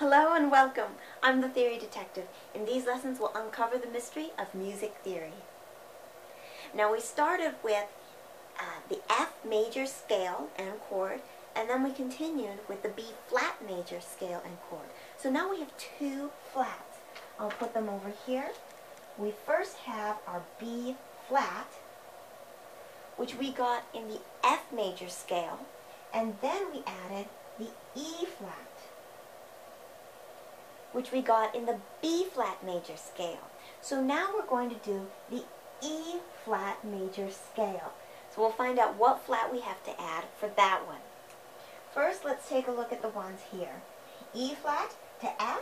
Hello and welcome. I'm the Theory Detective. In these lessons we'll uncover the mystery of music theory. Now we started with the F major scale and chord, and then we continued with the B flat major scale and chord. So now we have two flats. I'll put them over here. We first have our B flat, which we got in the F major scale, and then we added the E flat, which we got in the B flat major scale. So now we're going to do the E flat major scale. So we'll find out what flat we have to add for that one. First, let's take a look at the ones here. E flat to F.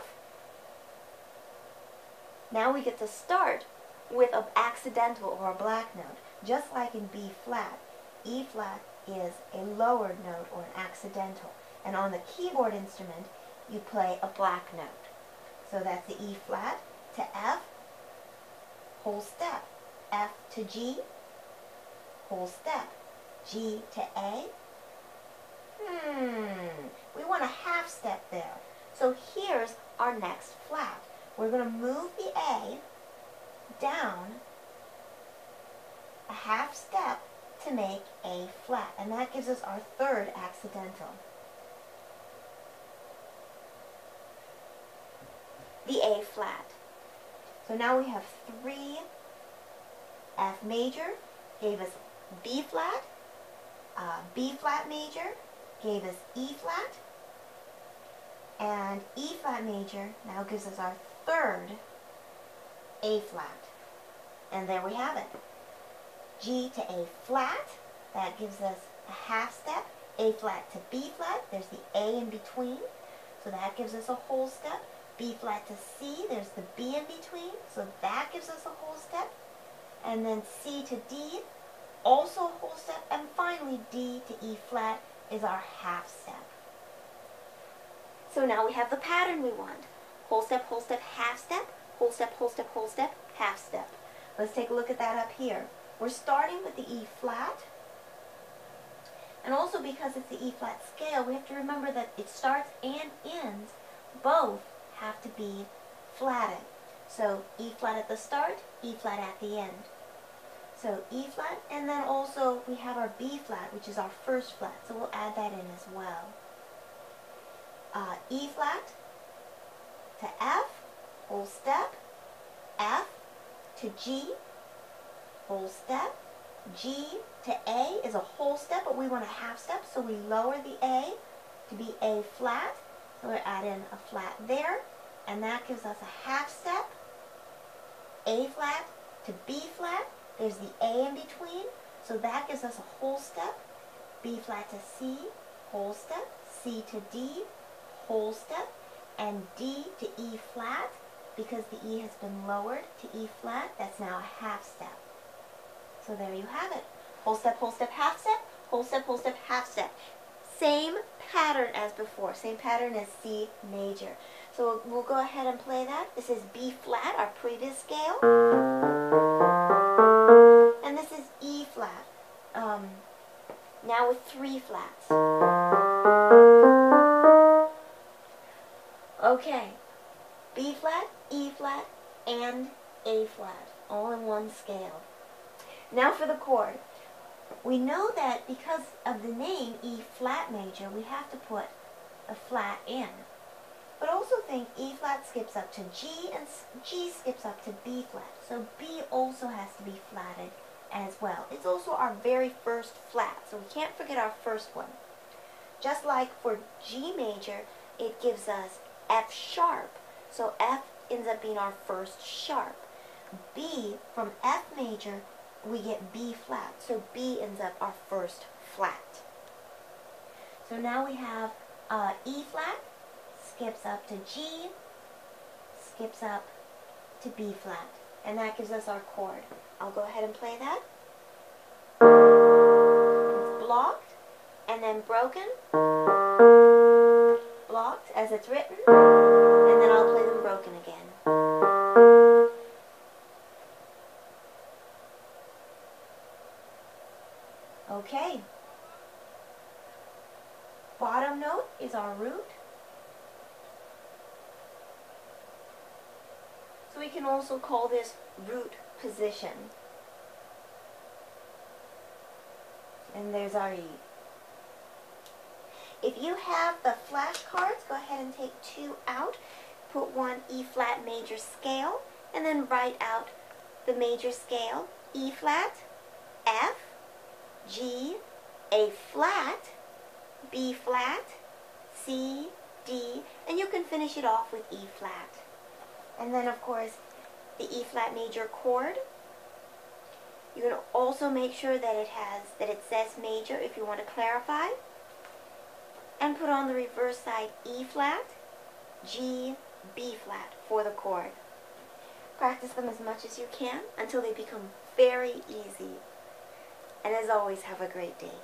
Now we get to start with an accidental or a black note. Just like in B flat, E flat is a lowered note or an accidental. And on the keyboard instrument, you play a black note. So that's the E flat to F, whole step. F to G, whole step. G to A. We want a half step there. So here's our next flat. We're going to move the A down a half step to make A flat. And that gives us our third accidental. The A flat. So now we have three. F major gave us B flat major gave us E flat, and E flat major now gives us our third A flat. And there we have it. G to A flat, that gives us a half step. A flat to B flat, there's the A in between, so that gives us a whole step. B flat to C, there's the B in between, so that gives us a whole step. And then C to D, also a whole step. And finally, D to E flat is our half step. So now we have the pattern we want. Whole step, half step, whole step, half step. Let's take a look at that up here. We're starting with the E flat. And also because it's the E flat scale, we have to remember that it starts and ends both have to be flatted. So E flat at the start, E flat at the end. So E flat, and then also we have our B flat, which is our first flat. So we'll add that in as well. E flat to F, whole step. F to G, whole step. G to A is a whole step, but we want a half step, so we lower the A to be A flat. So we add in a flat there, and that gives us a half step. A flat to B flat, there's the A in between, so that gives us a whole step. B flat to C, whole step. C to D, whole step. And D to E flat, because the E has been lowered to E flat, that's now a half step. So there you have it. Whole step, half step, whole step, half step. Same pattern as before, same pattern as C major. So we'll go ahead and play that. This is B flat, our previous scale. And this is E flat, now with three flats. Okay, B flat, E flat, and A flat, all in one scale. Now for the chord. We know that because of the name E flat major, we have to put a flat in. But also think E flat skips up to G, and G skips up to B flat. So B also has to be flatted as well. It's also our very first flat, so we can't forget our first one. Just like for G major, it gives us F sharp. So F ends up being our first sharp. B, from F major, we get B flat. So B ends up our first flat. So now we have E flat, skips up to G, skips up to B flat. And that gives us our chord. I'll go ahead and play that. It's blocked, and then broken, blocked as it's written, and then I'll play them broken again. Okay. Bottom note is our root. So we can also call this root position. And there's our E. If you have the flashcards, go ahead and take 2 out. Put one E flat major scale, and then write out the major scale: E flat, F, G, A flat, B flat, C, D, and you can finish it off with E flat. And then of course the E flat major chord. You can also make sure that it says major if you want to clarify. And put on the reverse side E flat, G, B flat for the chord. Practice them as much as you can until they become very easy. And as always, have a great day.